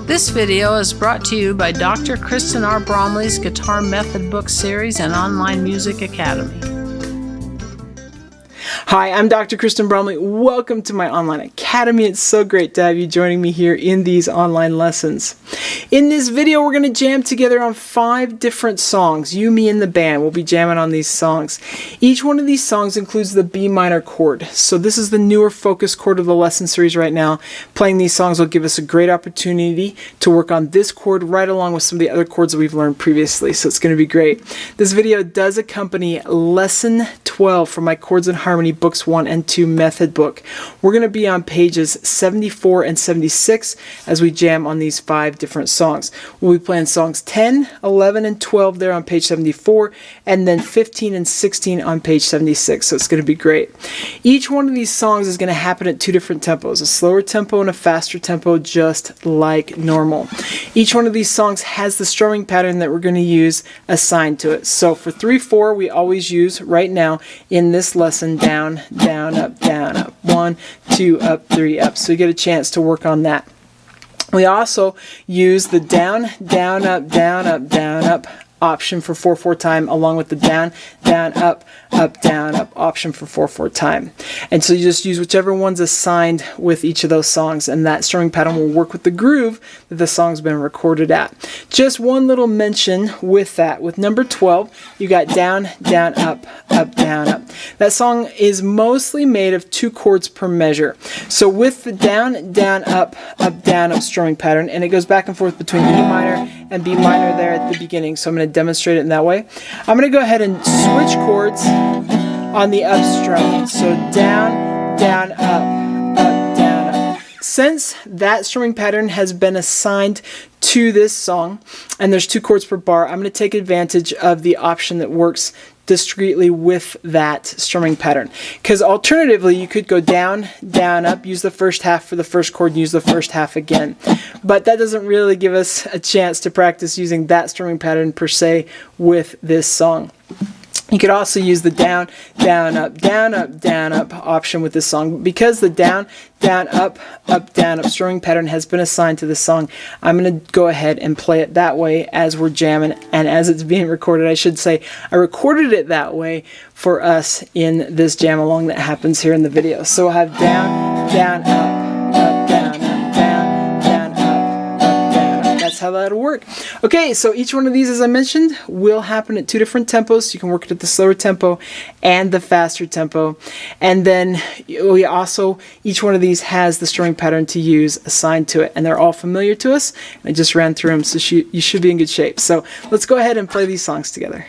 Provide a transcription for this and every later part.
This video is brought to you by Dr. Kristen R. Bromley's Guitar Method Book Series and Online Music Academy. Hi, I'm Dr. Kristen Bromley. Welcome to my online academy. It's so great to have you joining me here in these online lessons. In this video, we're going to jam together on 5 different songs. You, me, and the band will be jamming on these songs. Each one of these songs includes the B minor chord. So this is the newer focus chord of the lesson series right now. Playing these songs will give us a great opportunity to work on this chord right along with some of the other chords that we've learned previously. So it's going to be great. This video does accompany lesson 12 from my Chords and Harmony Books 1 and 2 method book. We're going to be on pages 74 and 76 as we jam on these 5 different songs. We'll be playing songs 10, 11, and 12 there on page 74, and then 15 and 16 on page 76. So it's going to be great. Each one of these songs is going to happen at 2 different tempos, a slower tempo and a faster tempo, just like normal. Each one of these songs has the strumming pattern that we're going to use assigned to it. So for 3-4, we always use right now in this lesson down, down, up, 1, 2, up, 3, up. So you get a chance to work on that. We also use the down, down, up, down, up option for 4/4 time, along with the down, down, up, down, up option for 4/4 time. And so you just use whichever one's assigned with each of those songs, and that strumming pattern will work with the groove that the song's been recorded at. Just one little mention with that. With number 12, you got down, down, up, down, up. That song is mostly made of 2 chords per measure. So with the down, down, up, down, up strumming pattern, and it goes back and forth between E minor and B minor there at the beginning. So I'm going to demonstrate it in that way. I'm going to go ahead and switch chords on the up strum. So down, down, up, down, up. Since that strumming pattern has been assigned to this song, and there's 2 chords per bar, I'm going to take advantage of the option that works discreetly with that strumming pattern. Because alternatively, you could go down, down, up, use the first half for the first chord, and use the first half again. But that doesn't really give us a chance to practice using that strumming pattern per se with this song. You could also use the down, down, up, down, up option with this song. Because the down, down, up, down, up strumming pattern has been assigned to this song, I'm going to go ahead and play it that way as we're jamming and as it's being recorded. I should say I recorded it that way for us in this jam along that happens here in the video. So we'll have down, down, up, down, up, down, up, down, up. That's how that'll work. Okay, so each one of these, as I mentioned, will happen at 2 different tempos. So you can work it at the slower tempo and the faster tempo. And then we also, each one of these has the strumming pattern to use assigned to it. And they're all familiar to us. I just ran through them, so you should be in good shape. So let's go ahead and play these songs together.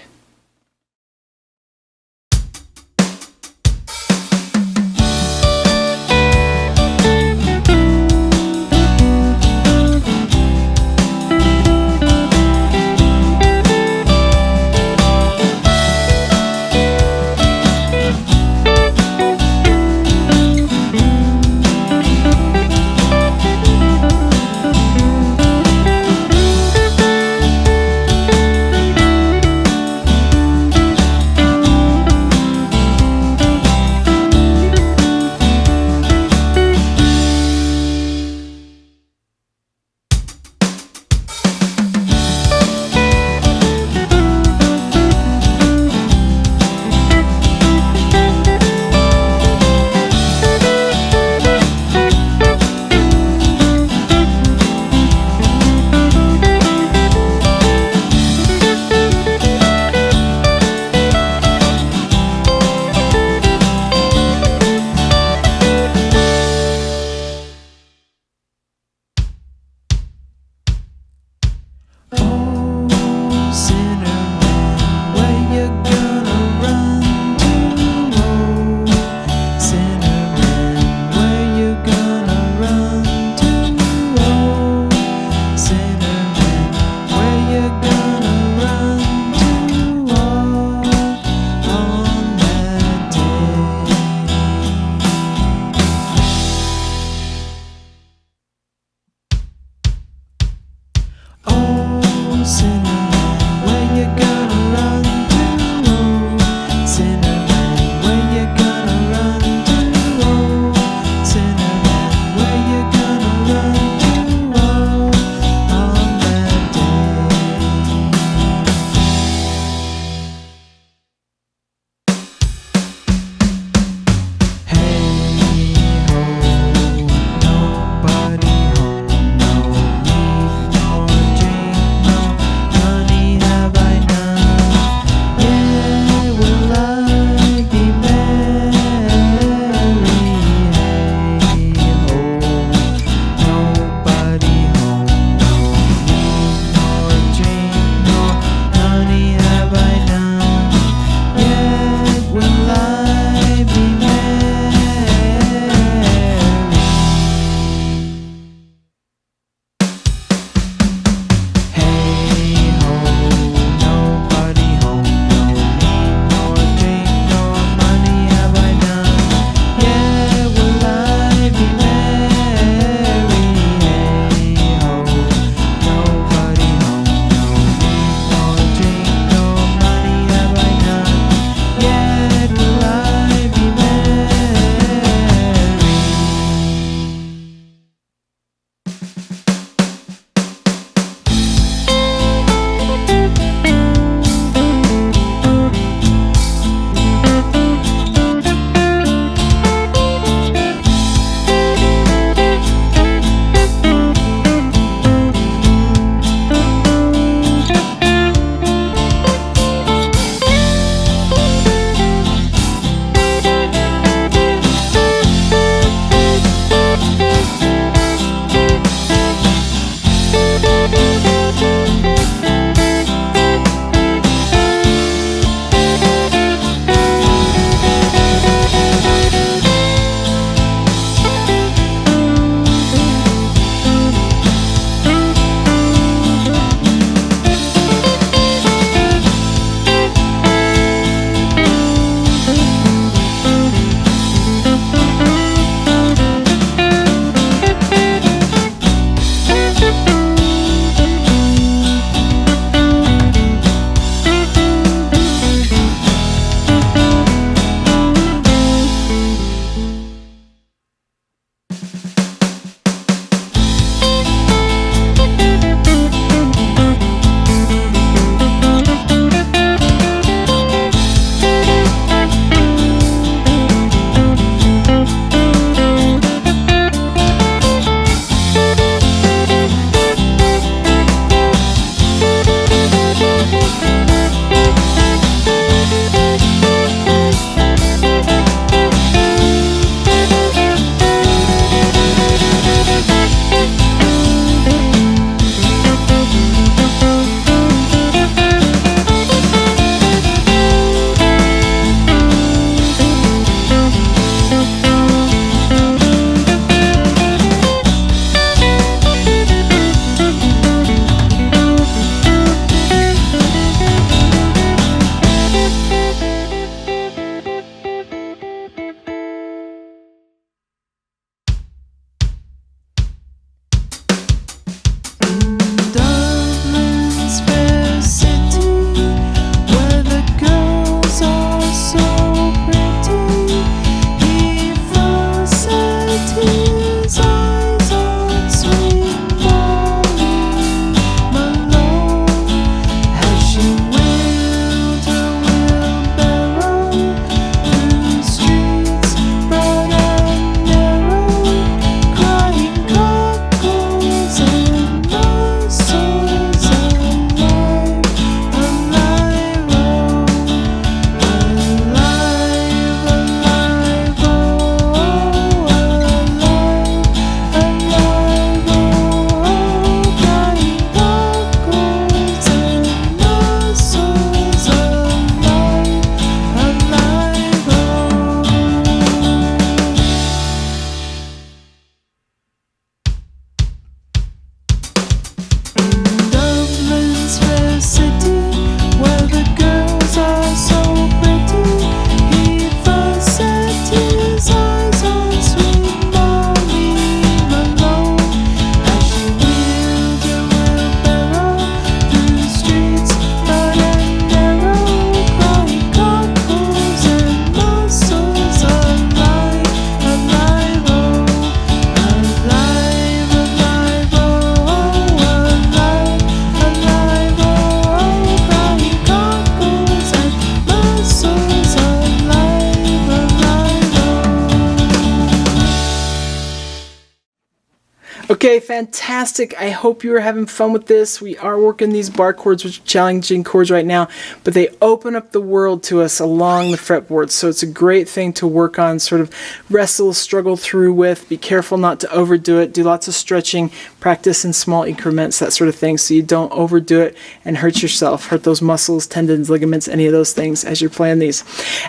Okay, fantastic. I hope you are having fun with this. We are working these bar chords, which are challenging chords right now, but they open up the world to us along the fretboard. So it's a great thing to work on, sort of wrestle, struggle through with. Be careful not to overdo it. Do lots of stretching, practice in small increments, that sort of thing, so you don't overdo it and hurt yourself, hurt those muscles, tendons, ligaments, any of those things as you're playing these.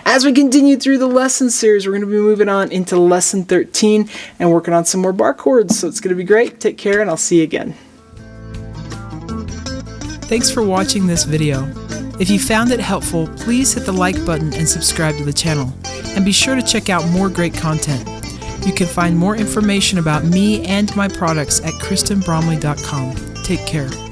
As we continue through the lesson series, we're going to be moving on into lesson 13 and working on some more bar chords. So it's going to be great. Take care, and I'll see you again. Thanks for watching this video. If you found it helpful, please hit the like button and subscribe to the channel. And be sure to check out more great content. You can find more information about me and my products at kristenbromley.com. Take care.